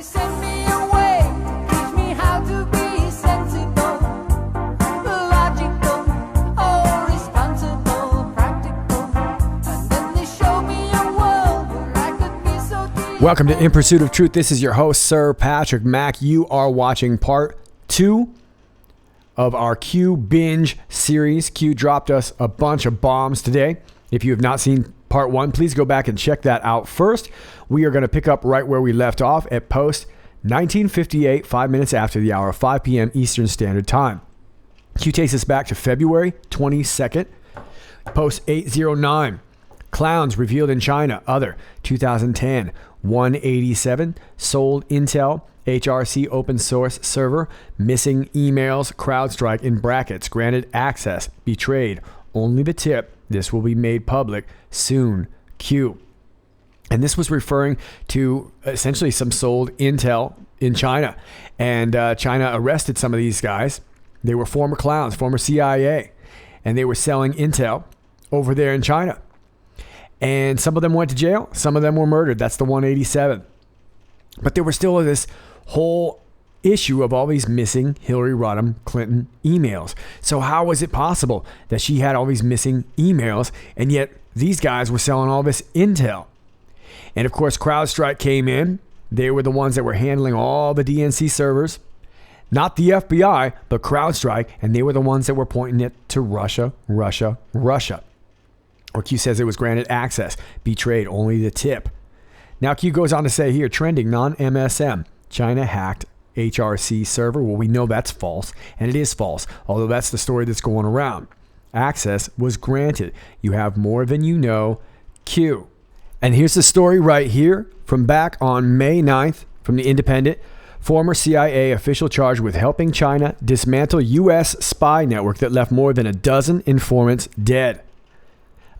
send me away, teach me how to be sensible, logical, oh, responsible, practical. And then they show me a world where I could be so deep. Welcome to In Pursuit of Truth. This is your host, Sir Patrick Mack. You are watching part 2 of our Q binge series. Q dropped us a bunch of bombs today. If you have not seen part 1, please go back and check that out first. We are going to pick up right where we left off at post 1958, 5 minutes after the hour, 5 p.m. Eastern Standard Time. Q takes us back to February 22nd, post 809. Clowns revealed in China, other, 2010, 187, sold Intel, HRC open source server, missing emails, CrowdStrike in brackets, granted access, betrayed, only the tip, this will be made public soon, Q. And this was referring to essentially some sold Intel in China. And China arrested some of these guys. They were former clowns, former CIA, and they were selling Intel over there in China. And some of them went to jail. Some of them were murdered. That's the 187. But there was still this whole issue of all these missing Hillary Rodham Clinton emails. So how was it possible that she had all these missing emails and yet these guys were selling all this intel? And of course, CrowdStrike came in. They were the ones that were handling all the DNC servers. Not the FBI, but CrowdStrike. And they were the ones that were pointing it to Russia, Russia, Russia. Or Q says it was granted access, betrayed, only the tip. Now Q goes on to say here, trending non-MSM, China hacked HRC server. Well, we know that's false, and it is false, although that's the story that's going around. Access was granted. You have more than you know, Q. And here's the story right here from back on May 9th from the Independent. Former CIA official charged with helping China dismantle U.S. spy network that left more than a dozen informants dead.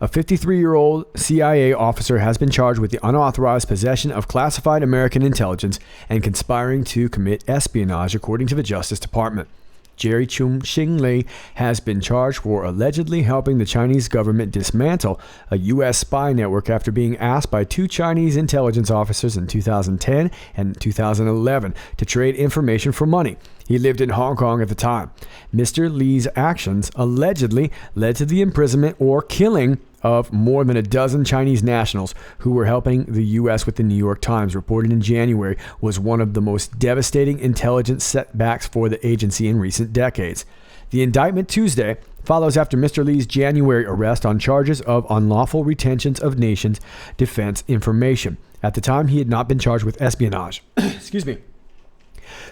A 53-year-old CIA officer has been charged with the unauthorized possession of classified American intelligence and conspiring to commit espionage, according to the Justice Department. Jerry Chung-Shing Lee has been charged for allegedly helping the Chinese government dismantle a U.S. spy network after being asked by 2 Chinese intelligence officers in 2010 and 2011 to trade information for money. He lived in Hong Kong at the time. Mr. Lee's actions allegedly led to the imprisonment or killing of more than a dozen Chinese nationals who were helping the U.S. with the New York Times, reported in January, was one of the most devastating intelligence setbacks for the agency in recent decades. The indictment Tuesday follows after Mr. Lee's January arrest on charges of unlawful retentions of nation's defense information. At the time, he had not been charged with espionage. Excuse me.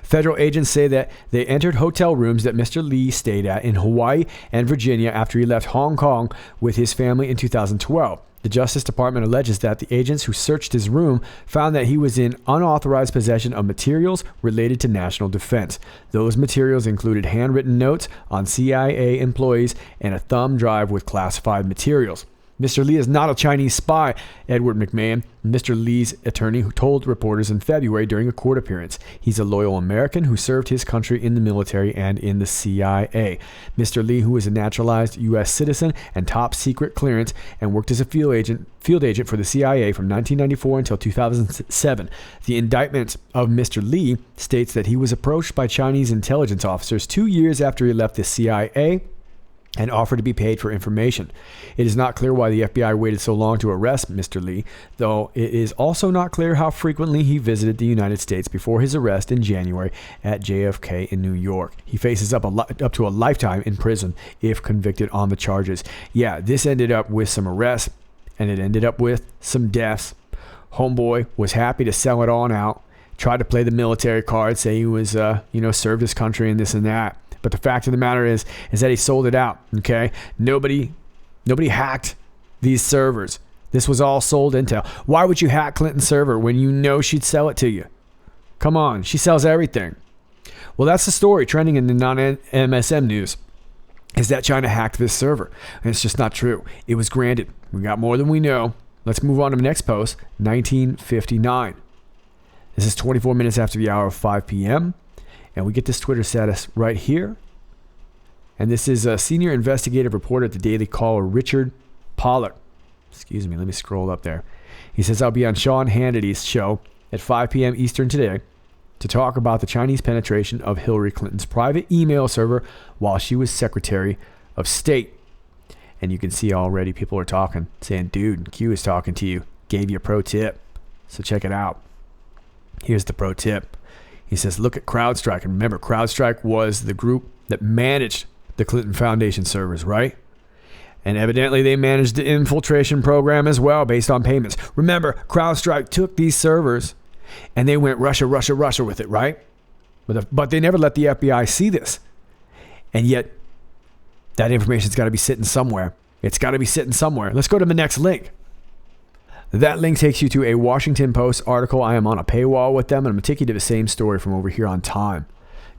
Federal agents say that they entered hotel rooms that Mr. Lee stayed at in Hawaii and Virginia after he left Hong Kong with his family in 2012. The Justice Department alleges that the agents who searched his room found that he was in unauthorized possession of materials related to national defense. Those materials included handwritten notes on CIA employees and a thumb drive with classified materials. Mr. Lee is not a Chinese spy, Edward McMahon, Mr. Lee's attorney, who told reporters in February during a court appearance. He's a loyal American who served his country in the military and in the CIA. Mr. Lee, who is a naturalized U.S. citizen and top secret clearance and worked as a field agent for the CIA from 1994 until 2007. The indictment of Mr. Lee states that he was approached by Chinese intelligence officers 2 years after he left the CIA and offered to be paid for information. It is not clear why the FBI waited so long to arrest Mr. Lee, though it is also not clear how frequently he visited the United States before his arrest in January at JFK in New York. He faces up to a lifetime in prison if convicted on the charges. Yeah, this ended up with some arrests, and it ended up with some deaths. Homeboy was happy to sell it on out, tried to play the military card, say he was, served his country and this and that. But the fact of the matter is that he sold it out, okay? Nobody hacked these servers. This was all sold intel. Why would you hack Clinton's server when you know she'd sell it to you? Come on, she sells everything. Well, that's the story trending in the non-MSM news, is that China hacked this server. And it's just not true. It was granted. We got more than we know. Let's move on to the next post, 1959. This is 24 minutes after the hour of 5 p.m., and we get this Twitter status right here. And this is a senior investigative reporter at the Daily Caller, Richard Pollard. Excuse me, let me scroll up there. He says, I'll be on Sean Hannity's show at 5 p.m. Eastern today. to talk about the Chinese penetration of Hillary Clinton's private email server while she was Secretary of State. And you can see already people are talking, saying, dude, Q is talking to you. Gave you a pro tip. So check it out. Here's the pro tip. He says, look at CrowdStrike. And remember, CrowdStrike was the group that managed the Clinton Foundation servers, right? And evidently they managed the infiltration program as well based on payments. Remember, CrowdStrike took these servers and they went Russia with it, right? But they never let the FBI see this. And yet, that information's got to be sitting somewhere. It's got to be sitting somewhere. Let's go to the next link. That link takes you to a Washington Post article. I am on a paywall with them, and I'm going to take you to the same story from over here on Time.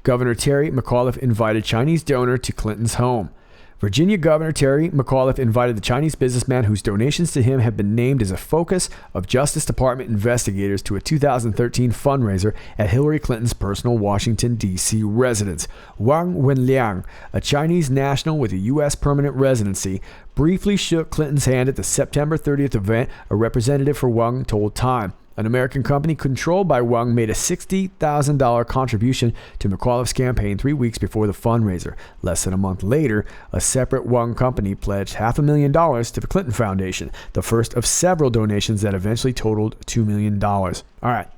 Governor Terry McAuliffe invited Chinese donor to Clinton's home. Virginia Governor Terry McAuliffe invited the Chinese businessman whose donations to him have been named as a focus of Justice Department investigators to a 2013 fundraiser at Hillary Clinton's personal Washington, D.C. residence. Wang Wenliang, a Chinese national with a U.S. permanent residency, briefly shook Clinton's hand at the September 30th event, a representative for Wang told Time. An American company controlled by Wang made a $60,000 contribution to McAuliffe's campaign 3 weeks before the fundraiser. Less than a month later, a separate Wang company pledged $500,000 to the Clinton Foundation, the first of several donations that eventually totaled $2 million. All right,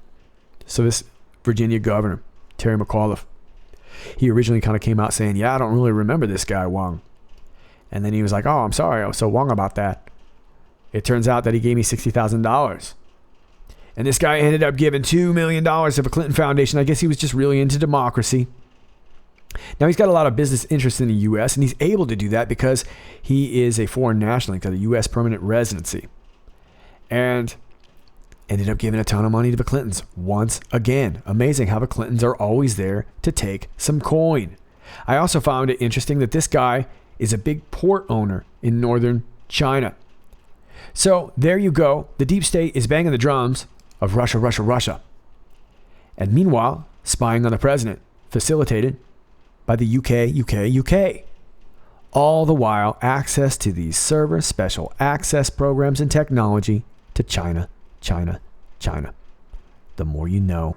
so this Virginia governor, Terry McAuliffe, he originally kind of came out saying, yeah, I don't really remember this guy, Wang. And then he was like, oh, I'm sorry, I was so wrong about that. It turns out that he gave me $60,000. And this guy ended up giving $2 million to the Clinton Foundation. I guess he was just really into democracy. Now, he's got a lot of business interests in the U.S., and he's able to do that because he is a foreign national. He's got a U.S. permanent residency. And ended up giving a ton of money to the Clintons once again. Amazing how the Clintons are always there to take some coin. I also found it interesting that this guy is a big port owner in northern China. So there you go. The deep state is banging the drums of Russia. And meanwhile, spying on the president, facilitated by the UK. All the while, access to these server special access programs and technology to China. The more you know.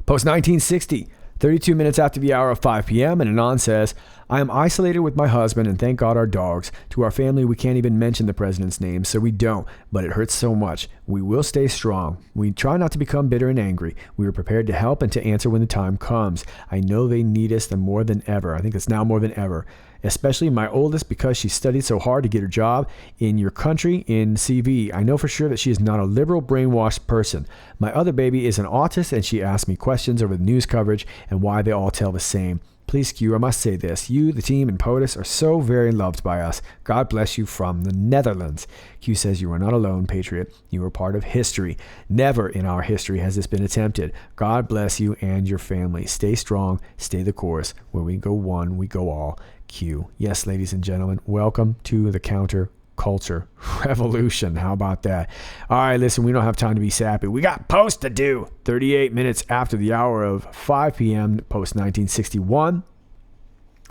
Post 1960. 32 minutes after the hour of 5 p.m. and Anon says, I am isolated with my husband and thank God our dogs. To our family, we can't even mention the president's name, so we don't, but it hurts so much. We will stay strong. We try not to become bitter and angry. We are prepared to help and to answer when the time comes. I know they need us more than ever. I think it's now more than ever. Especially my oldest because she studied so hard to get her job in your country in CV. I know for sure that she is not a liberal brainwashed person. My other baby is an autist and she asks me questions over the news coverage and why they all tell the same. Please, Q, I must say this. You, the team, and POTUS are so very loved by us. God bless you from the Netherlands. Q says you are not alone, Patriot. You are part of history. Never in our history has this been attempted. God bless you and your family. Stay strong. Stay the course. Where we go one, we go all. Q. Yes, ladies and gentlemen, welcome to the counterculture revolution. How about that? All right, listen, we don't have time to be sappy. We got post to do. 38 minutes after the hour of 5 p.m., post 1961.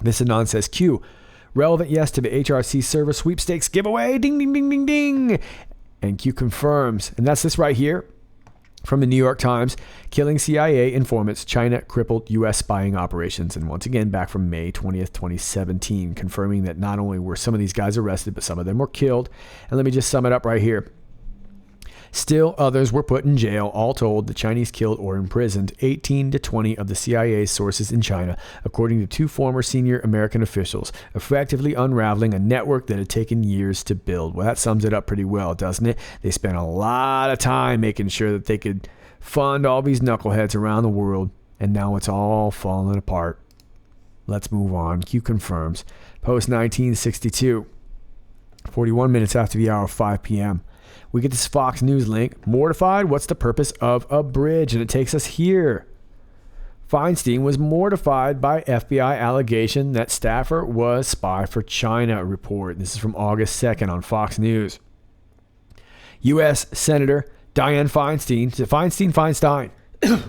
This Anon says, Q. Relevant yes to the HRC server sweepstakes giveaway. Ding, ding, ding, ding, ding. And Q confirms. And that's this right here. From the New York Times, killing CIA informants, China crippled U.S. spying operations. And once again, back from May 20th, 2017, confirming that not only were some of these guys arrested, but some of them were killed. And let me just sum it up right here. Still, others were put in jail. All told, the Chinese killed or imprisoned 18 to 20 of the CIA's sources in China, according to two former senior American officials, effectively unraveling a network that had taken years to build. Well, that sums it up pretty well, doesn't it? They spent a lot of time making sure that they could fund all these knuckleheads around the world, and now it's all falling apart. Let's move on. Q confirms. Post 1962, 41 minutes after the hour of 5 p.m., we get this Fox News link. Mortified? What's the purpose of a bridge? And it takes us here. Feinstein was mortified by FBI allegation that staffer was spy for China report. This is from August 2nd on Fox News. U.S. Senator Dianne Feinstein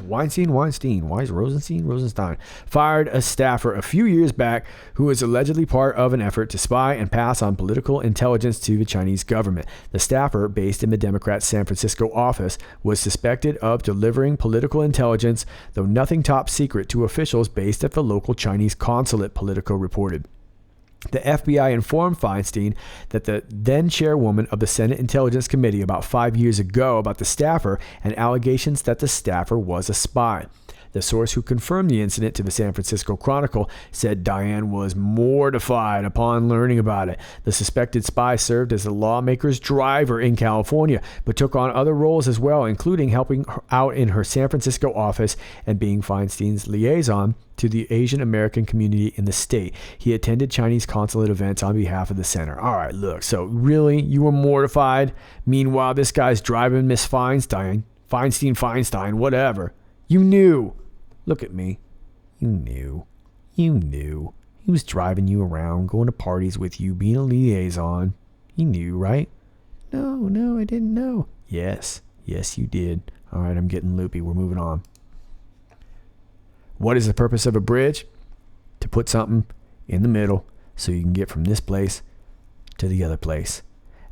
Weinstein, why is Rosenstein, fired a staffer a few years back who was allegedly part of an effort to spy and pass on political intelligence to the Chinese government. The staffer, based in the Democrat's San Francisco office, was suspected of delivering political intelligence, though nothing top secret, to officials based at the local Chinese consulate, Politico reported. The FBI informed Feinstein that the then chairwoman of the Senate Intelligence Committee about 5 years ago about the staffer and allegations that the staffer was a spy. The source who confirmed the incident to the San Francisco Chronicle said Diane was mortified upon learning about it. The suspected spy served as the lawmaker's driver in California, but took on other roles as well, including helping out in her San Francisco office and being Feinstein's liaison to the Asian American community in the state. He attended Chinese consulate events on behalf of the center. All right, look, so really, you were mortified? Meanwhile, this guy's driving Miss Feinstein, whatever. You knew. Look at me. You knew. He was driving you around, going to parties with you, being a liaison. You knew, right? No, I didn't know. Yes, you did. All right, I'm getting loopy. We're moving on. What is the purpose of a bridge? To put something in the middle so you can get from this place to the other place.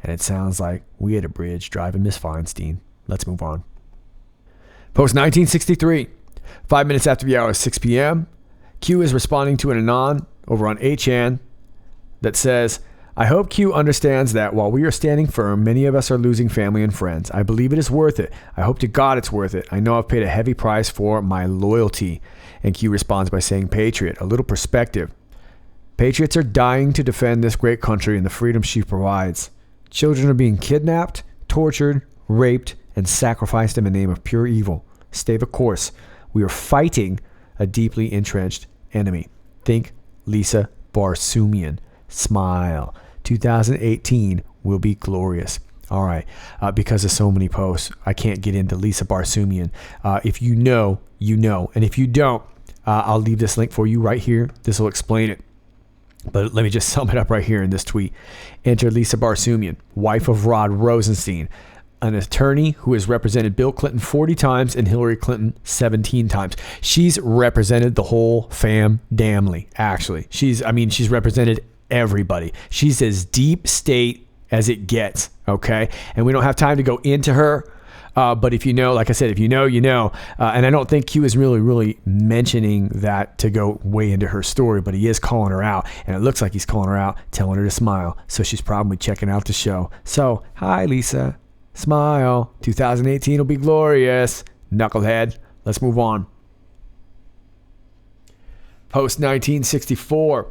And it sounds like we had a bridge driving Miss Feinstein. Let's move on. Post 1963. 5 minutes after the hour, 6 p.m. Q is responding to an Anon over on 8chan that says, I hope Q understands that while we are standing firm, many of us are losing family and friends. I believe it is worth it. I hope to God it's worth it. I know I've paid a heavy price for my loyalty. And Q responds by saying, Patriot, a little perspective. Patriots are dying to defend this great country and the freedom she provides. Children are being kidnapped, tortured, raped, and sacrificed in the name of pure evil. Stay the course. We are fighting a deeply entrenched enemy. Think Lisa Barsoomian. Smile. 2018 will be glorious. All right. Because of so many posts, I can't get into Lisa Barsoomian. If you know, you know. And if you don't, I'll leave this link for you right here. This will explain it. But let me just sum it up right here in this tweet. Enter Lisa Barsoomian, wife of Rod Rosenstein, an attorney who has represented Bill Clinton 40 times and Hillary Clinton 17 times. She's represented the whole fam damnly, actually. She's represented everybody. She's as deep state as it gets, okay? And we don't have time to go into her, but if you know, like I said, if you know, you know. And I don't think Q is really mentioning that to go way into her story, but he is calling her out. And it looks like he's calling her out, telling her to smile. So she's probably checking out the show. So, hi, Lisa. Smile. 2018 will be glorious. Knucklehead. Let's move on. Post 1964.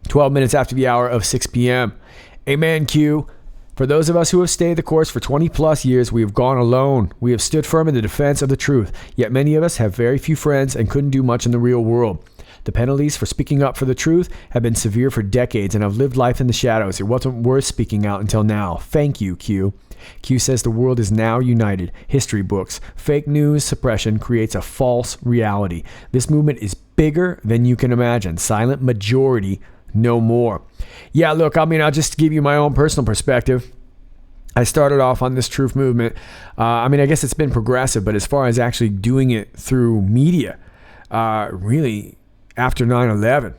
12 minutes after the hour of 6 p.m. Amen, Q. For those of us who have stayed the course for 20 plus years, we have gone alone. We have stood firm in the defense of the truth. Yet many of us have very few friends and couldn't do much in the real world. The penalties for speaking up for the truth have been severe for decades, and I've lived life in the shadows. It wasn't worth speaking out until now. Thank you, Q. Q says the world is now united. History books. Fake news suppression creates a false reality. This movement is bigger than you can imagine. Silent majority, no more. Yeah, look, I'll just give you my own personal perspective. I started off on this truth movement. I guess it's been progressive, but as far as actually doing it through media, really after 9/11.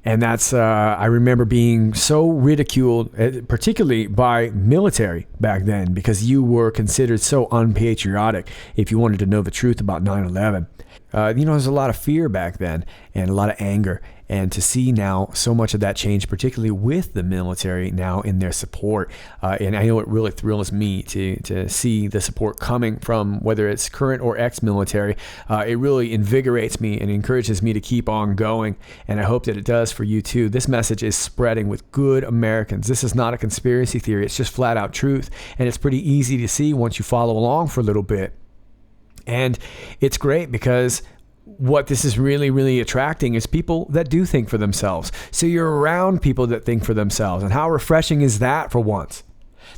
And that's, I remember being so ridiculed, particularly by military back then, because you were considered so unpatriotic if you wanted to know the truth about 9/11. There's a lot of fear back then and a lot of anger. And to see now so much of that change, particularly with the military now in their support. And I know it really thrills me to see the support coming from whether it's current or ex-military. It really invigorates me and encourages me to keep on going. And I hope that it does for you too. This message is spreading with good Americans. This is not a conspiracy theory. It's just flat out truth. And it's pretty easy to see once you follow along for a little bit. And it's great because what this is really attracting is people that do think for themselves. So you're around people that think for themselves. And how refreshing is that for once?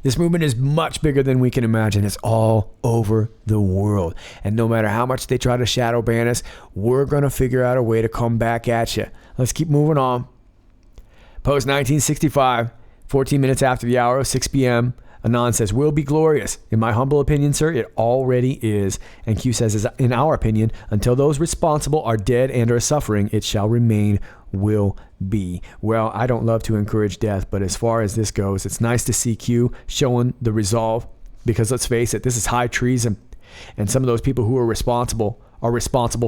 This movement is much bigger than we can imagine. It's all over the world. And no matter how much they try to shadow ban us, we're going to figure out a way to come back at you. Let's keep moving on. Post 1965, 14 minutes after the hour of 6 p.m., Anon says, will be glorious. In my humble opinion, sir, it already is. And Q says, in our opinion, until those responsible are dead and are suffering, it shall remain, will be. Well, I don't love to encourage death, but as far as this goes, it's nice to see Q showing the resolve, because let's face it, this is high treason. And some of those people who are responsible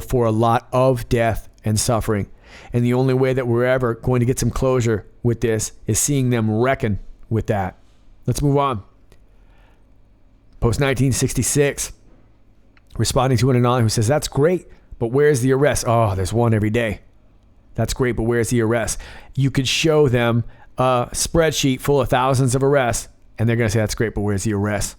for a lot of death and suffering. And the only way that we're ever going to get some closure with this is seeing them reckon with that. Let's move on. Post 1966, responding to an Anon who says, that's great, but where's the arrest? Oh, there's one every day. That's great, but where's the arrest? You could show them a spreadsheet full of thousands of arrests, and they're going to say, that's great, but where's the arrest?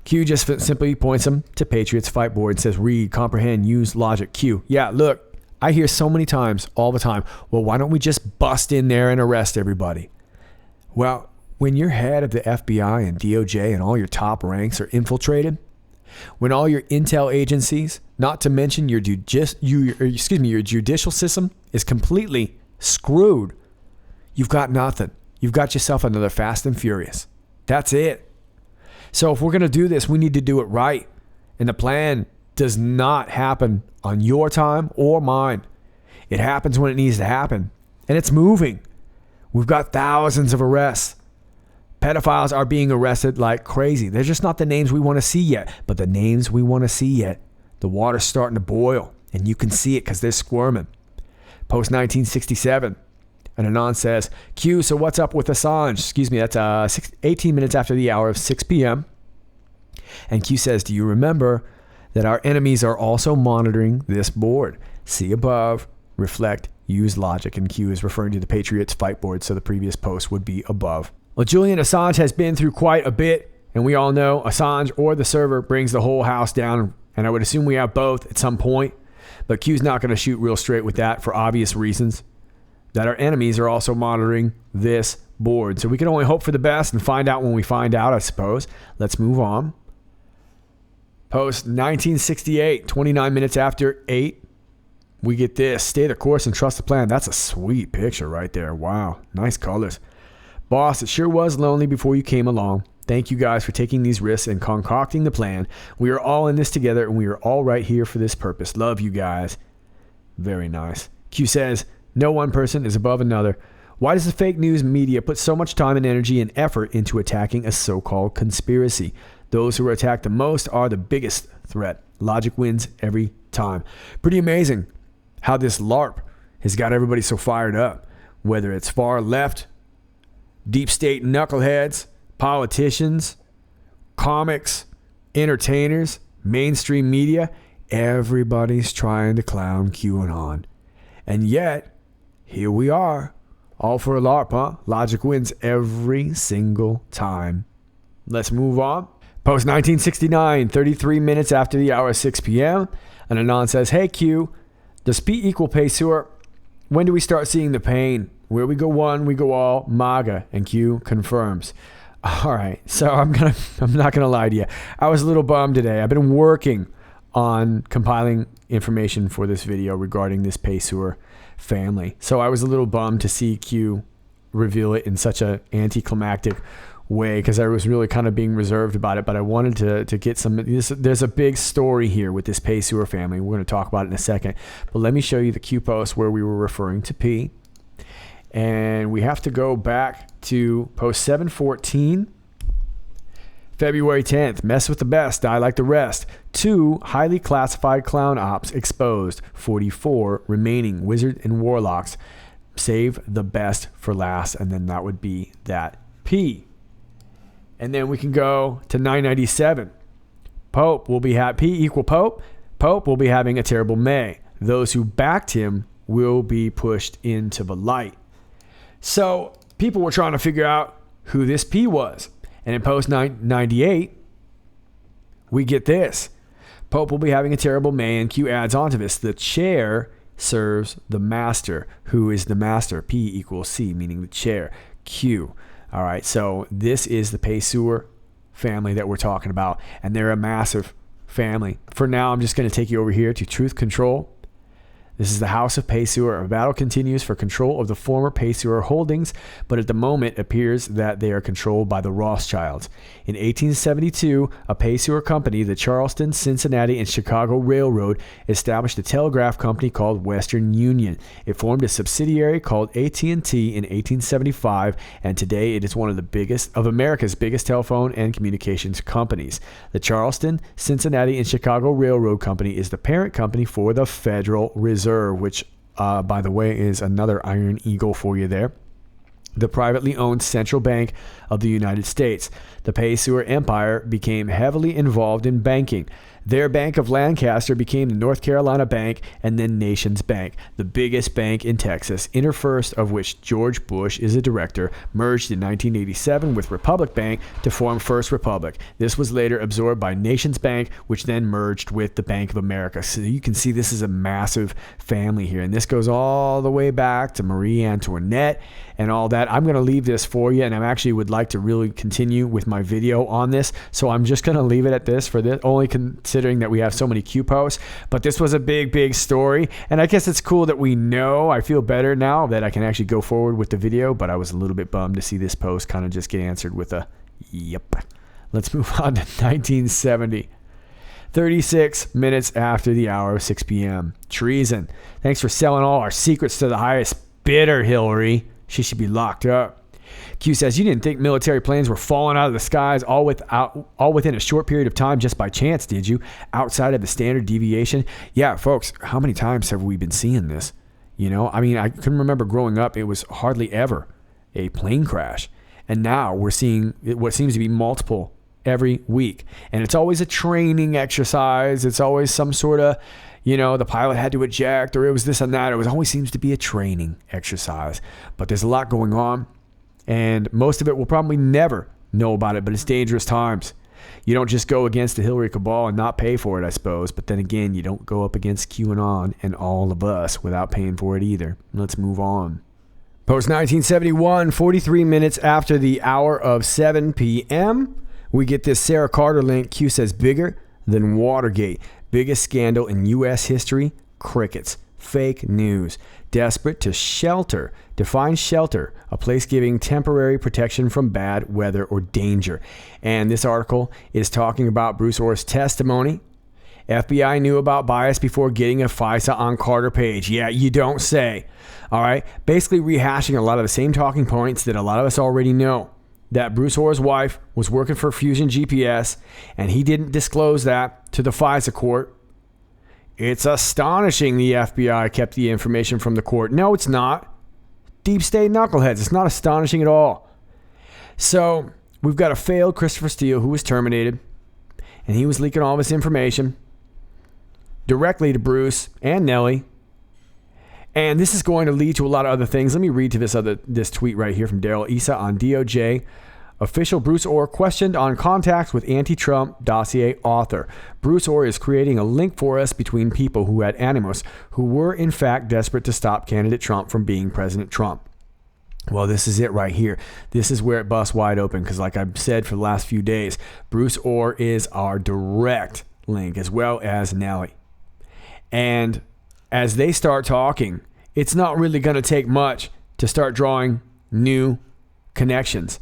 Q just simply points them to Patriots Fight Board and says, read, comprehend, use logic. Q, yeah, look, I hear so many times, all the time, well, why don't we just bust in there and arrest everybody? Well, when you're head of the FBI and DOJ and all your top ranks are infiltrated, when all your intel agencies, not to mention your judicial system is completely screwed, you've got nothing. You've got yourself another Fast and Furious. That's it. So if we're going to do this, we need to do it right. And the plan does not happen on your time or mine. It happens when it needs to happen. And it's moving. We've got thousands of arrests. Pedophiles are being arrested like crazy. They're just not the names we want to see yet. But the names we want to see yet, the water's starting to boil. And you can see it because they're squirming. Post 1967. And Anon says, Q, so what's up with Assange? Excuse me, that's 18 minutes after the hour of 6 p.m. And Q says, do you remember that our enemies are also monitoring this board? See above, reflect, use logic. And Q is referring to the Patriots Fight Board, so the previous post would be above. Well, Julian Assange has been through quite a bit, and we all know Assange or the server brings the whole house down, and I would assume we have both at some point. But Q's not going to shoot real straight with that for obvious reasons. That our enemies are also monitoring this board. So we can only hope for the best and find out when we find out, I suppose. Let's move on. Post 1968, 29 minutes after 8, we get this. Stay the course and trust the plan. That's a sweet picture right there. Wow, nice colors. Boss, it sure was lonely before you came along. Thank you guys for taking these risks and concocting the plan. We are all in this together, and we are all right here for this purpose. Love you guys. Very nice. Q says, no one person is above another. Why does the fake news media put so much time and energy and effort into attacking a so-called conspiracy? Those who are attacked the most are the biggest threat. Logic wins every time. Pretty amazing how this LARP has got everybody so fired up. Whether it's far left, deep state knuckleheads, politicians, comics, entertainers, mainstream media, everybody's trying to clown QAnon. And yet, here we are, all for a LARP, huh? Logic wins every single time. Let's move on. Post 1969, 33 minutes after the hour, 6 p.m. And Anon says, hey Q, does P equal Payseur? When do we start seeing the pain? Where we go one, we go all, MAGA. And Q confirms. All right, so I'm not gonna lie to you. I was a little bummed today. I've been working on compiling information for this video regarding this Payseur family. So I was a little bummed to see Q reveal it in such an anticlimactic way, because I was really kind of being reserved about it, but I wanted to get some. There's a big story here with this Payseur family. We're going to talk about it in a second, but let me show you the Q post where we were referring to P, and we have to go back to post 714, February 10th. Mess with the best, die like the rest. 2 highly classified clown ops exposed. 44 remaining wizard and warlocks. Save the best for last, and then that would be that P. And then we can go to 997. Pope will be P equal Pope. Pope will be having a terrible May. Those who backed him will be pushed into the light. So people were trying to figure out who this P was. And in post 998, we get this. Pope will be having a terrible May, and Q adds onto this. The chair serves the master. Who is the master? P equals C, meaning the chair. Q. All right, so this is the Payseur family that we're talking about, and they're a massive family. For now, I'm just going to take you over here to Truth Control. This is the House of Payseur. A battle continues for control of the former Payseur holdings, but at the moment it appears that they are controlled by the Rothschilds. In 1872, a Payseur company, the Charleston, Cincinnati, and Chicago Railroad, established a telegraph company called Western Union. It formed a subsidiary called AT&T in 1875, and today it is one of America's biggest telephone and communications companies. The Charleston, Cincinnati, and Chicago Railroad Company is the parent company for the Federal Reserve, which, by the way, is another Iron Eagle for you there. The privately owned central bank of the United States. The Payseur Empire became heavily involved in banking. Their Bank of Lancaster became the North Carolina Bank and then Nations Bank, the biggest bank in Texas, InterFirst, of which George Bush is a director, merged in 1987 with Republic Bank to form First Republic. This was later absorbed by Nations Bank, which then merged with the Bank of America. So you can see this is a massive family here, and this goes all the way back to Marie Antoinette and all that. I'm going to leave this for you, and I actually would like to really continue with my video on this, so I'm just going to leave it at this for this, only considering that we have so many Q posts. But this was a big story, and I guess it's cool that we know. I feel better now that I can actually go forward with the video, but I was a little bit bummed to see this post kind of just get answered with a yep. Let's move on to 1970. 36 minutes after the hour of 6 p.m. Treason. Thanks for selling all our secrets to the highest bidder, Hillary. She should be locked up. Q says, you didn't think military planes were falling out of the skies all within a short period of time just by chance, did you? Outside of the standard deviation? Yeah, folks, how many times have we been seeing this? You know, I mean, I can remember growing up, it was hardly ever a plane crash. And now we're seeing what seems to be multiple every week. And it's always a training exercise. It's always some sort of, you know, the pilot had to eject, or it was this and that. It always seems to be a training exercise. But there's a lot going on, and most of it we'll probably never know about it, but it's dangerous times. You don't just go against the Hillary cabal and not pay for it, I suppose. But then again, you don't go up against QAnon and all of us without paying for it either. Let's move on. Post 1971, 43 minutes after the hour of 7 p.m., we get this Sarah Carter link. Q says, bigger than Watergate. Biggest scandal in U.S. history? Crickets. Fake news. Desperate to shelter. Define shelter, a place giving temporary protection from bad weather or danger. And this article is talking about Bruce Orr's testimony. FBI knew about bias before getting a FISA on Carter Page. Yeah, you don't say. All right. Basically rehashing a lot of the same talking points that a lot of us already know. That Bruce Orr's wife was working for Fusion GPS, and he didn't disclose that to the FISA court. It's astonishing the FBI kept the information from the court. No, it's not. Deep state knuckleheads. It's not astonishing at all. So we've got a failed Christopher Steele who was terminated, and he was leaking all this information directly to Bruce and Nellie. And this is going to lead to a lot of other things. Let me read to this tweet right here from Daryl Issa on DOJ. Official Bruce Orr questioned on contacts with anti-Trump dossier author. Bruce Orr is creating a link for us between people who had animus, who were in fact desperate to stop candidate Trump from being President Trump. Well, this is it right here. This is where it busts wide open because, like I've said for the last few days, Bruce Orr is our direct link as well as Nellie. And as they start talking, it's not really going to take much to start drawing new connections.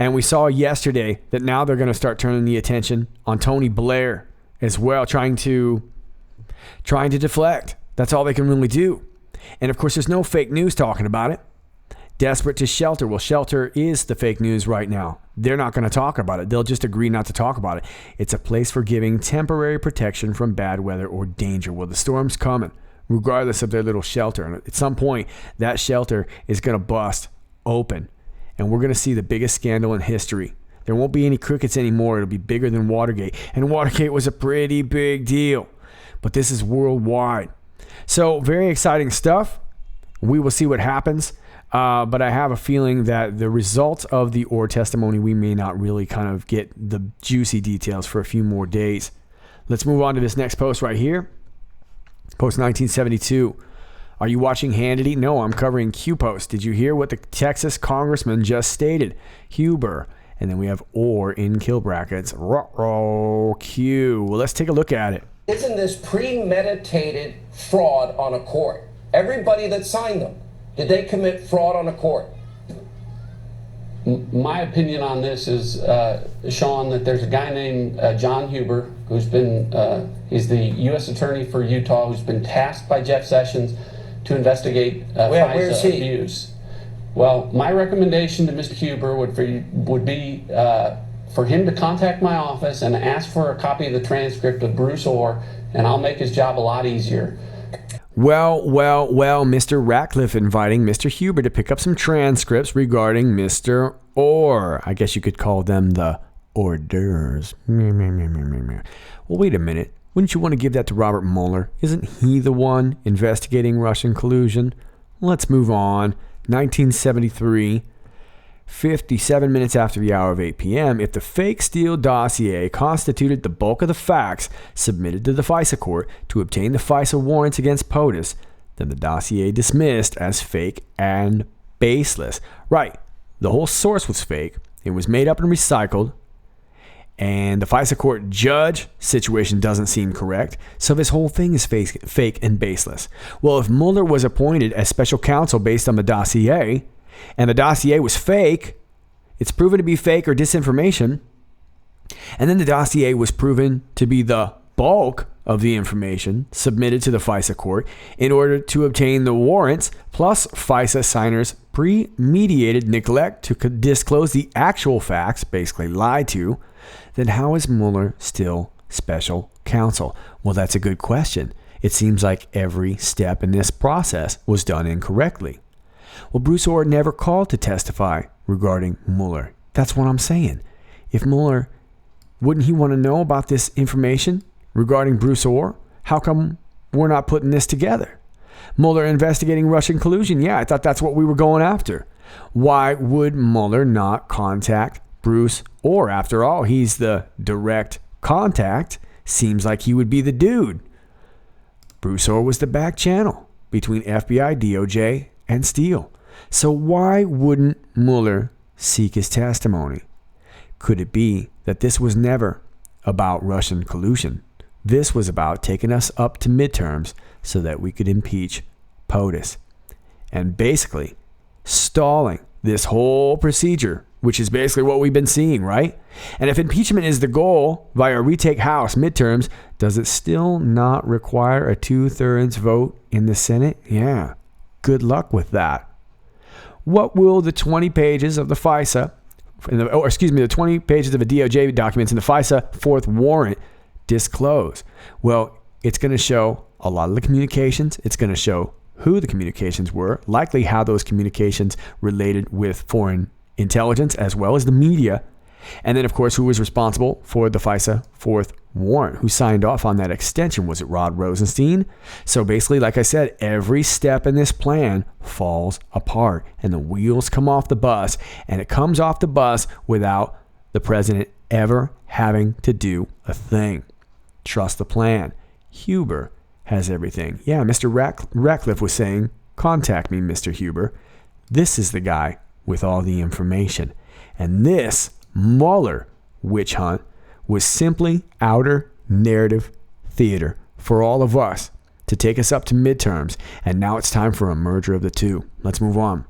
And we saw yesterday that now they're going to start turning the attention on Tony Blair as well, trying to deflect. That's all they can really do. And of course, there's no fake news talking about it. Desperate to shelter. Well, shelter is the fake news right now. They're not going to talk about it. They'll just agree not to talk about it. It's a place for giving temporary protection from bad weather or danger. Well, the storm's coming, regardless of their little shelter. And at some point, that shelter is going to bust open. And we're going to see the biggest scandal in history. There won't be any crickets anymore. It'll be bigger than Watergate. And Watergate was a pretty big deal. But this is worldwide. So very exciting stuff. We will see what happens. But I have a feeling that the results of the Orr testimony, we may not really kind of get the juicy details for a few more days. Let's move on to this next post right here. Post 1972. Are you watching Hannity? No, I'm covering Q-Post. Did you hear what the Texas congressman just stated? Huber. And then we have Orr in kill brackets. Ruh-roh, Q. Well, let's take a look at it. Isn't this premeditated fraud on a court? Everybody that signed them, did they commit fraud on a court? My opinion on this is, Sean, that there's a guy named John Huber, who's been, he's the U.S. Attorney for Utah, who's been tasked by Jeff Sessions to investigate Where's FISA he? abuse. Well, my recommendation to Mr. Huber would be for him to contact my office and ask for a copy of the transcript of Bruce Orr, and I'll make his job a lot easier. Well, Mr. Ratcliffe inviting Mr. Huber to pick up some transcripts regarding Mr. Orr. I guess you could call them the hors d'oeuvres. Well, wait a minute. Wouldn't you want to give that to Robert Mueller? Isn't he the one investigating Russian collusion? Let's move on. 1973, 57 minutes after the hour of 8 p.m., if the fake Steele dossier constituted the bulk of the facts submitted to the FISA court to obtain the FISA warrants against POTUS, then the dossier dismissed as fake and baseless. Right, the whole source was fake, it was made up and recycled, and the FISA court judge situation doesn't seem correct, so this whole thing is fake and baseless. Well, if Mueller was appointed as special counsel based on the dossier, and the dossier was fake, it's proven to be fake or disinformation, and then the dossier was proven to be the bulk of the information submitted to the FISA court in order to obtain the warrants, plus FISA signers' premeditated neglect to disclose the actual facts, basically lied to, then how is Mueller still special counsel? Well, that's a good question. It seems like every step in this process was done incorrectly. Well, Bruce Orr never called to testify regarding Mueller. That's what I'm saying. If Mueller, wouldn't he want to know about this information regarding Bruce Orr? How come we're not putting this together? Mueller investigating Russian collusion. Yeah, I thought that's what we were going after. Why would Mueller not contact Bruce Orr? After all, he's the direct contact. Seems like he would be the dude. Bruce Orr was the back channel between FBI, DOJ, and Steele. So why wouldn't Mueller seek his testimony? Could it be that this was never about Russian collusion? This was about taking us up to midterms so that we could impeach POTUS, and basically stalling this whole procedure, which is basically what we've been seeing, right? And if impeachment is the goal via retake House midterms, does it still not require a 2/3 vote in the Senate? Yeah. Good luck with that. What will the 20 pages of the FISA, the 20 pages of the DOJ documents in the FISA fourth warrant disclose? Well, it's going to show a lot of the communications. It's going to show who the communications were, likely how those communications related with foreign intelligence as well as the media. And then, of course, who was responsible for the FISA fourth warrant? Who signed off on that extension? Was it Rod Rosenstein? So basically, like I said, every step in this plan falls apart and the wheels come off the bus, and it comes off the bus without the president ever having to do a thing. Trust the plan. Huber has everything. Yeah, Mr. Ratcliffe was saying, contact me, Mr. Huber. This is the guy with all the information. And this Mueller witch hunt was simply outer narrative theater for all of us to take us up to midterms. And now it's time for a merger of the two. Let's move on.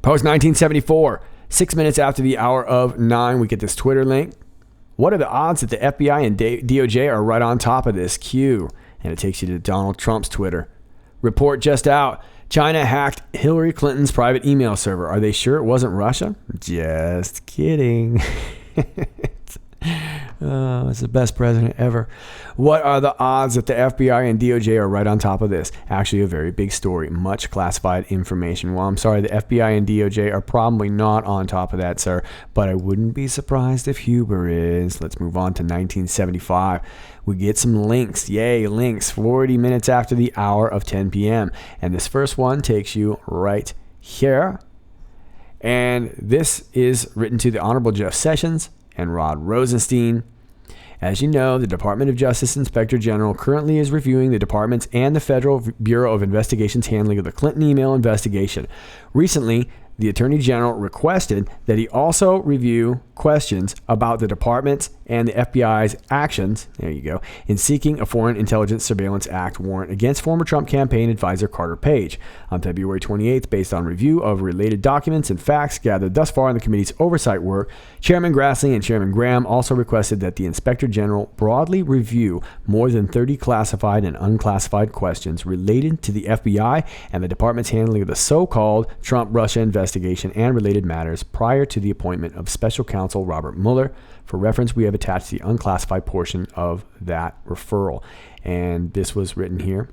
Post 1974, 6 minutes after the hour of 9, we get this Twitter link. What are the odds that the FBI and DOJ are right on top of this? Q. And it takes you to Donald Trump's Twitter. Report just out. China hacked Hillary Clinton's private email server. Are they sure it wasn't Russia? Just kidding. Oh, it's the best president ever. What are the odds that the FBI and DOJ are right on top of this? Actually, a very big story. Much classified information. Well, I'm sorry, the FBI and DOJ are probably not on top of that, sir. But I wouldn't be surprised if Huber is. Let's move on to 1975. We get some links. Yay, links. 40 minutes after the hour of 10 p.m. And this first one takes you right here. And this is written to the Honorable Jeff Sessions and Rod Rosenstein. As you know, the Department of Justice Inspector General currently is reviewing the department's and the Federal Bureau of Investigation's handling of the Clinton email investigation. Recently, the Attorney General requested that he also review questions about the department's and the FBI's actions, there you go, in seeking a Foreign Intelligence Surveillance Act warrant against former Trump campaign advisor Carter Page. On February 28th, based on review of related documents and facts gathered thus far in the committee's oversight work, Chairman Grassley and Chairman Graham also requested that the Inspector General broadly review more than 30 classified and unclassified questions related to the FBI and the department's handling of the so-called Trump-Russia investigation and related matters prior to the appointment of Special Counsel Robert Mueller. For reference, we have attached the unclassified portion of that referral. And this was written here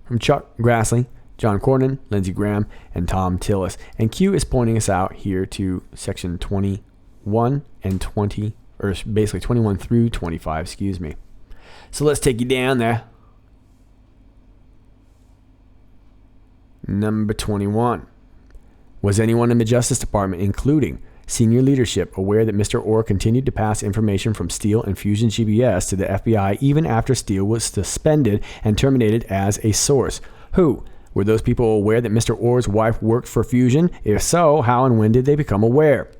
from Chuck Grassley, John Cornyn, Lindsey Graham, and Tom Tillis. And Q is pointing us out here to section 21 and 20, or basically 21 through 25, excuse me. So let's take you down there. Number 21. Was anyone in the Justice Department, including senior leadership, aware that Mr. Orr continued to pass information from Steele and Fusion GBS to the FBI even after Steele was suspended and terminated as a source? Who? Were those people aware that Mr. Orr's wife worked for Fusion? If so, how and when did they become aware?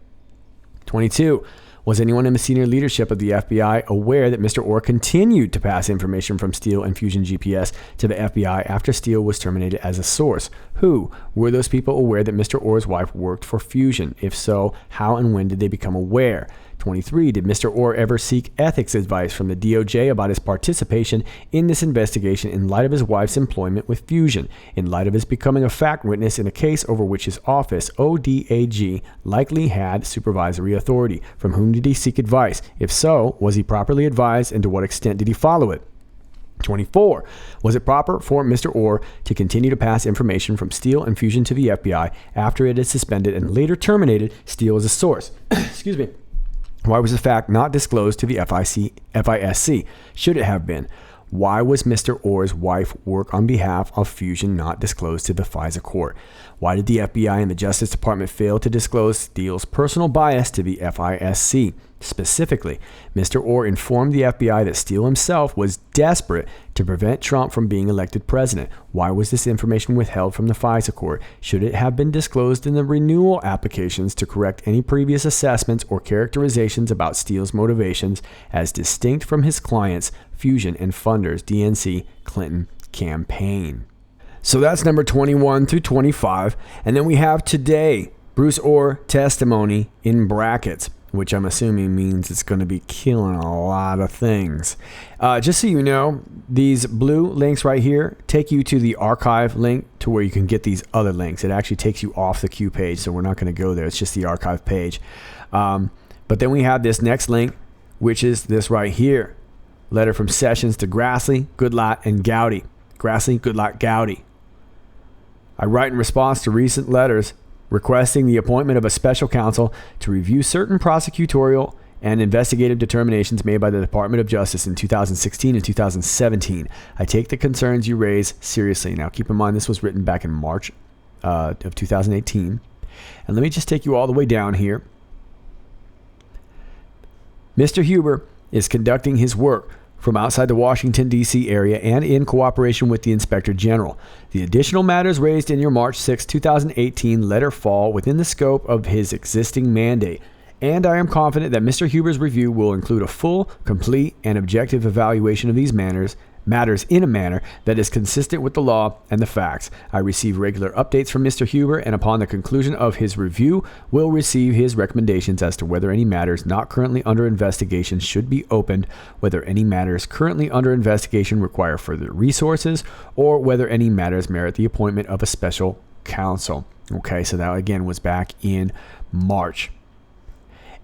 22. Was anyone in the senior leadership of the FBI aware that Mr. Orr continued to pass information from Steele and Fusion GPS to the FBI after Steele was terminated as a source? Who? Were those people aware that Mr. Orr's wife worked for Fusion? If so, how and when did they become aware? 23. Did Mr. Orr ever seek ethics advice from the DOJ about his participation in this investigation in light of his wife's employment with Fusion, in light of his becoming a fact witness in a case over which his office, ODAG, likely had supervisory authority? From whom did he seek advice? If so, was he properly advised, and to what extent did he follow it? 24. Was it proper for Mr. Orr to continue to pass information from Steele and Fusion to the FBI after it had suspended and later terminated Steele as a source? Excuse me. Why was the fact not disclosed to the FISC? Should it have been? Why was Mr. Orr's wife work on behalf of Fusion not disclosed to the FISA court? Why did the FBI and the Justice Department fail to disclose Steele's personal bias to the FISC? Specifically, Mr. Orr informed the FBI that Steele himself was desperate to prevent Trump from being elected president. Why was this information withheld from the FISA court? Should it have been disclosed in the renewal applications to correct any previous assessments or characterizations about Steele's motivations as distinct from his clients, Fusion and funders, DNC Clinton campaign? So that's number 21 through 25. And then we have today, Bruce Orr testimony in brackets, which I'm assuming means it's going to be killing a lot of things. Just so you know, these blue links right here take you to the archive link to where you can get these other links. It actually takes you off the Q page, so we're not going to go there. It's just the archive page. But then we have this next link, which is this right here. Letter from Sessions to Grassley, Goodlatte, and Gowdy. Grassley, Goodlatte, Gowdy. I write in response to recent letters requesting the appointment of a special counsel to review certain prosecutorial and investigative determinations made by the Department of Justice in 2016 and 2017. I take the concerns you raise seriously. Now, keep in mind, this was written back in March of 2018. And let me just take you all the way down here. Mr. Huber is conducting his work from outside the Washington, D.C. area and in cooperation with the Inspector General. The additional matters raised in your March 6, 2018 letter fall within the scope of his existing mandate, and I am confident that Mr. Huber's review will include a full, complete, and objective evaluation of these matters in a manner that is consistent with the law and the facts. I receive regular updates from Mr. Huber, and upon the conclusion of his review, will receive his recommendations as to whether any matters not currently under investigation should be opened, whether any matters currently under investigation require further resources, or whether any matters merit the appointment of a special counsel. Okay, so that again was back in March.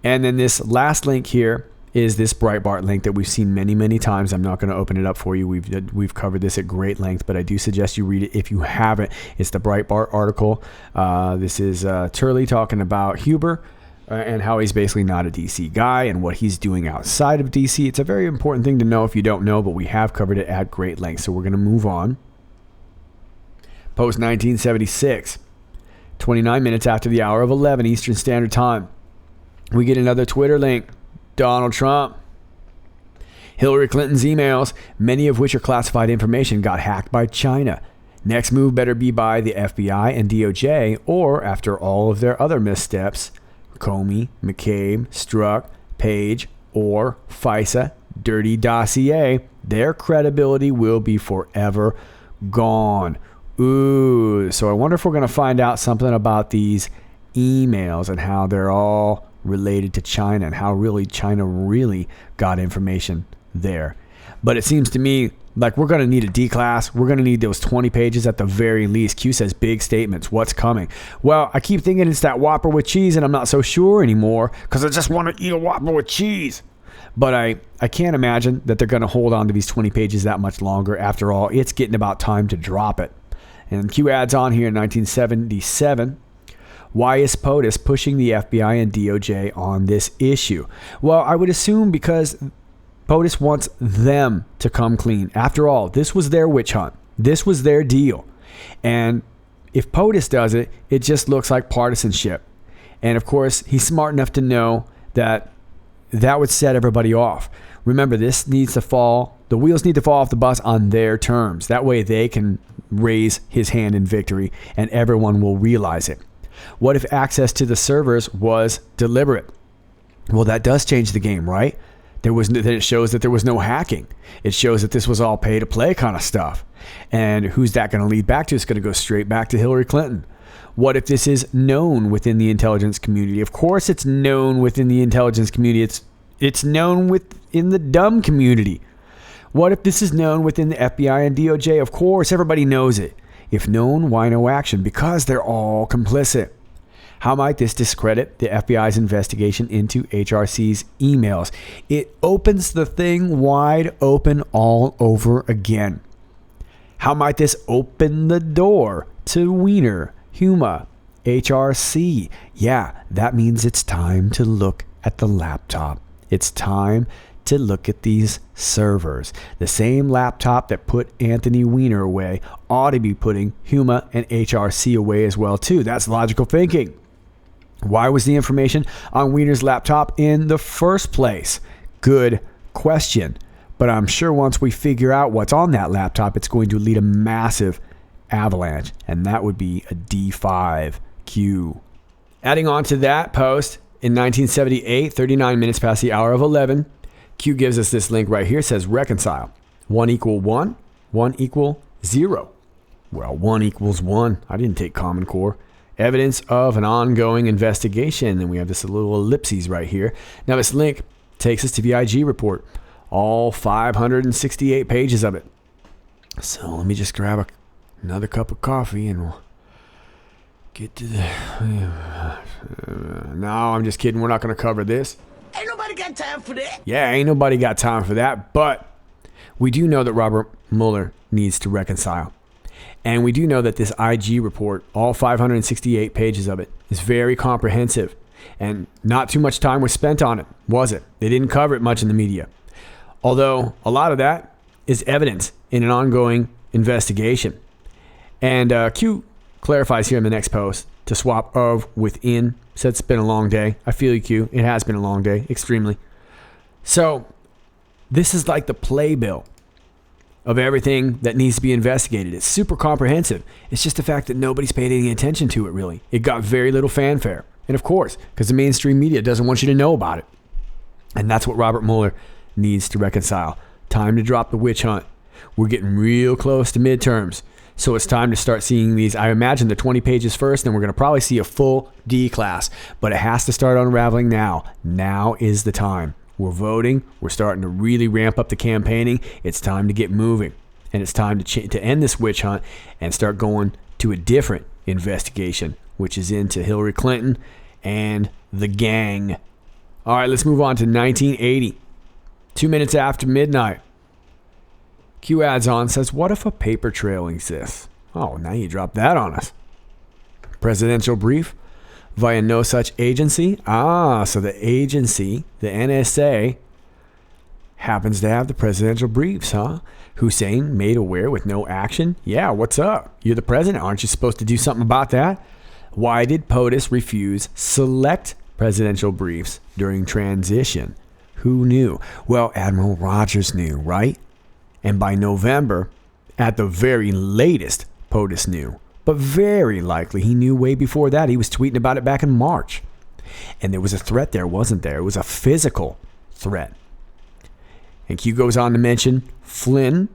And then this last link here is this Breitbart link that we've seen many, many times. I'm not going to open it up for you. We've covered this at great length, but I do suggest you read it if you haven't. It's the Breitbart article. This is Turley talking about Huber and how he's basically not a DC guy and what he's doing outside of DC. It's a very important thing to know if you don't know, but we have covered it at great length. So we're going to move on. Post 1976, 29 minutes after the hour of 11 Eastern Standard Time, we get another Twitter link. Donald Trump. Hillary Clinton's emails, many of which are classified information, got hacked by China. Next move better be by the FBI and DOJ, or after all of their other missteps, Comey, McCabe, Strzok, Page, or FISA dirty dossier, their credibility will be forever gone. Ooh, so I wonder if we're going to find out something about these emails and how they're all related to China and how really China really got information there. But it seems to me like we're going to need a D class. We're going to need those 20 pages at the very least. Q says big statements. What's coming? Well, I keep thinking it's that Whopper with cheese, and I'm not so sure anymore because I just want to eat a Whopper with cheese. But I can't imagine that they're going to hold on to these 20 pages that much longer. After all, it's getting about time to drop it. And Q adds on here in 1977, why is POTUS pushing the FBI and DOJ on this issue? Well, I would assume because POTUS wants them to come clean. After all, this was their witch hunt. This was their deal. And if POTUS does it, it just looks like partisanship. And of course, he's smart enough to know that that would set everybody off. Remember, this needs to fall. The wheels need to fall off the bus on their terms. That way they can raise his hand in victory and everyone will realize it. What if access to the servers was deliberate? Well, that does change the game, right? It shows that there was no hacking. It shows that this was all pay to play kind of stuff. And who's that going to lead back to? It's going to go straight back to Hillary Clinton. What if this is known within the intelligence community? Of course it's known within the intelligence community. It's known within the dumb community. What if this is known within the FBI and DOJ? Of course, everybody knows it. If known, why no action? Because they're all complicit. How might this discredit the FBI's investigation into HRC's emails? It opens the thing wide open all over again. How might this open the door to Wiener, Huma, HRC? Yeah, that means it's time to look at the laptop. It's time to look at these servers. The same laptop that put Anthony Weiner away ought to be putting Huma and HRC away as well too. That's logical thinking. Why was the information on Weiner's laptop in the first place? Good question. But I'm sure once we figure out what's on that laptop, it's going to lead a massive avalanche, and that would be a D5Q. Adding on to that post, in 1978, 39 minutes past the hour of 11, Q gives us this link right here. It says reconcile. 1 equal 1, 1 equal 0. Well, 1 equals 1. I didn't take Common Core. Evidence of an ongoing investigation. And we have this little ellipses right here. Now this link takes us to the IG report. All 568 pages of it. So let me just grab another cup of coffee and we'll get to the... No, I'm just kidding. We're not going to cover this. Ain't nobody got time for that. Yeah, ain't nobody got time for that. But we do know that Robert Mueller needs to reconcile. And we do know that this IG report, all 568 pages of it, is very comprehensive. And not too much time was spent on it, was it? They didn't cover it much in the media. Although a lot of that is evidence in an ongoing investigation. And Q clarifies here in the next post to swap of within. Said it's been a long day. I feel you, Q. It has been a long day, extremely. So this is like the playbill of everything that needs to be investigated. It's super comprehensive. It's just the fact that nobody's paid any attention to it, really. It got very little fanfare. And of course, because the mainstream media doesn't want you to know about it. And that's what Robert Mueller needs to reconcile. Time to drop the witch hunt. We're getting real close to midterms. So it's time to start seeing these. I imagine the 20 pages first, and we're going to probably see a full D class. But it has to start unraveling now. Now is the time. We're voting. We're starting to really ramp up the campaigning. It's time to get moving. And it's time to end this witch hunt and start going to a different investigation, which is into Hillary Clinton and the gang. All right, let's move on to 1980. 2 minutes after midnight. Q adds on, says, what if a paper trail exists? Oh, now you drop that on us. Presidential brief via no such agency. So the agency, the NSA, happens to have the presidential briefs, huh? Hussein made aware with no action? Yeah, what's up? You're the president. Aren't you supposed to do something about that? Why did POTUS refuse select presidential briefs during transition? Who knew? Well, Admiral Rogers knew, right? And by November, at the very latest, POTUS knew. But very likely he knew way before that. He was tweeting about it back in March. And there was a threat there, wasn't there? It was a physical threat. And Q goes on to mention Flynn.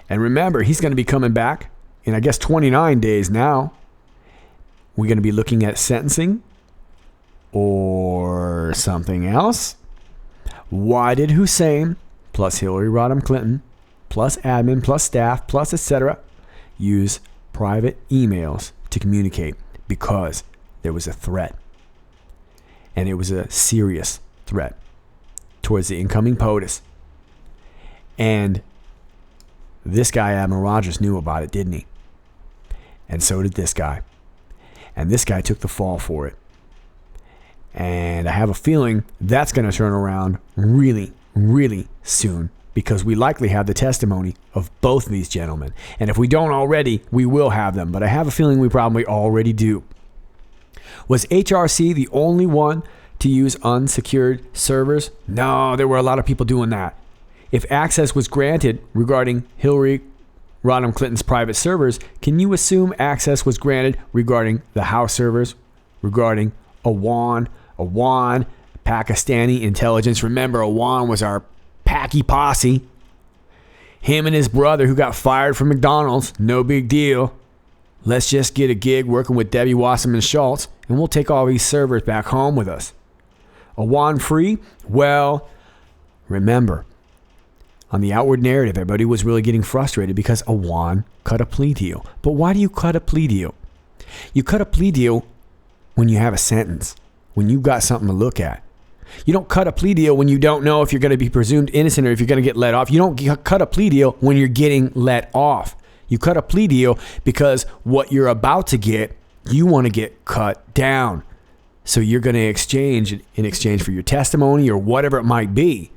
And remember, he's going to be coming back in, I guess, 29 days now. We're going to be looking at sentencing or something else. Why did Hussein plus Hillary Rodham Clinton plus admin plus staff plus etc. use private emails to communicate? Because there was a threat. And it was a serious threat towards the incoming POTUS. And this guy, Admiral Rogers, knew about it, didn't he? And so did this guy. And this guy took the fall for it. And I have a feeling that's going to turn around really, really soon, because we likely have the testimony of both of these gentlemen. And if we don't already, we will have them. But I have a feeling we probably already do. Was HRC the only one to use unsecured servers? No, there were a lot of people doing that. If access was granted regarding Hillary Rodham Clinton's private servers, can you assume access was granted regarding the House servers, regarding Anon, Pakistani intelligence? Remember, Anon was our Packy posse. Him and his brother who got fired from McDonald's, no big deal. Let's just get a gig working with Debbie Wasserman Schultz, and we'll take all these servers back home with us. Anon free? Well, remember, on the outward narrative, everybody was really getting frustrated because Anon cut a plea deal. But why do you cut a plea deal? You cut a plea deal when you have a sentence, when you've got something to look at. You don't cut a plea deal when you don't know if you're going to be presumed innocent or if you're going to get let off. You don't cut a plea deal when you're getting let off. You cut a plea deal because what you're about to get, you want to get cut down. So you're going to exchange, in exchange for your testimony or whatever it might be,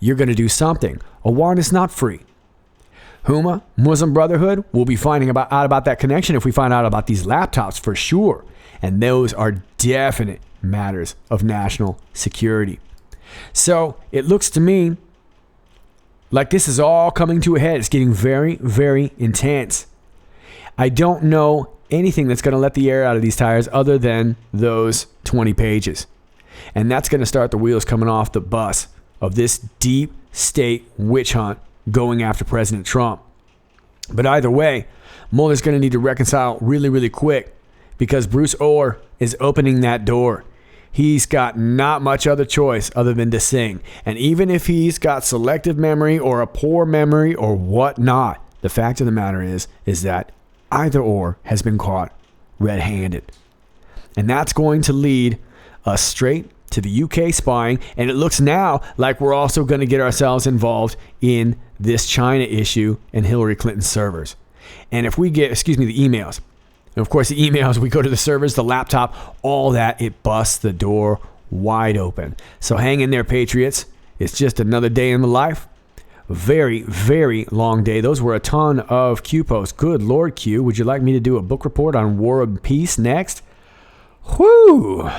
you're going to do something. Anon is not free. Huma, Muslim Brotherhood, we'll be finding out about that connection if we find out about these laptops for sure. And those are definite matters of national security. So it looks to me like this is all coming to a head. It's getting very, very intense. I don't know anything that's going to let the air out of these tires other than those 20 pages. And that's going to start the wheels coming off the bus of this deep state witch hunt going after President Trump. But either way, Mueller's going to need to reconcile really, really quick, because Bruce Ohr is opening that door. He's got not much other choice other than to sing. And even if he's got selective memory or a poor memory or whatnot, the fact of the matter is that either or has been caught red-handed. And that's going to lead us straight to the UK spying. And it looks now like we're also going to get ourselves involved in this China issue and Hillary Clinton's servers. And if we get, the emails. And of course, the emails, we go to the servers, the laptop, all that, it busts the door wide open. So hang in there, Patriots. It's just another day in the life. Very, very long day. Those were a ton of Q posts. Good Lord, Q. Would you like me to do a book report on War and Peace next? Whoo!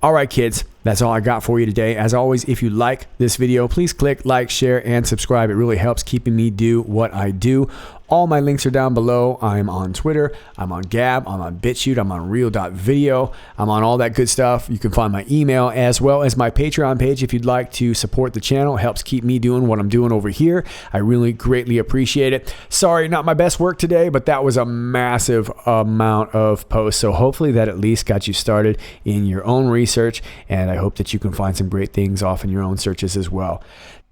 All right, kids. That's all I got for you today. As always, if you like this video, please click like, share, and subscribe. It really helps keeping me do what I do. All my links are down below. I'm on Twitter. I'm on Gab. I'm on BitChute. I'm on Real.Video. I'm on all that good stuff. You can find my email as well as my Patreon page if you'd like to support the channel. It helps keep me doing what I'm doing over here. I really greatly appreciate it. Sorry, not my best work today, but that was a massive amount of posts. So hopefully that at least got you started in your own research, and I hope that you can find some great things off in your own searches as well.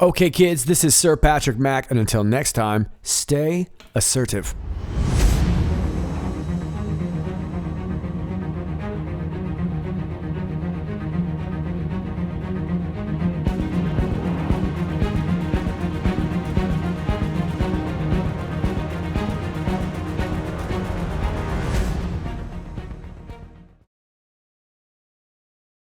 Okay, kids, this is Sir Patrick Mack, and until next time, stay assertive.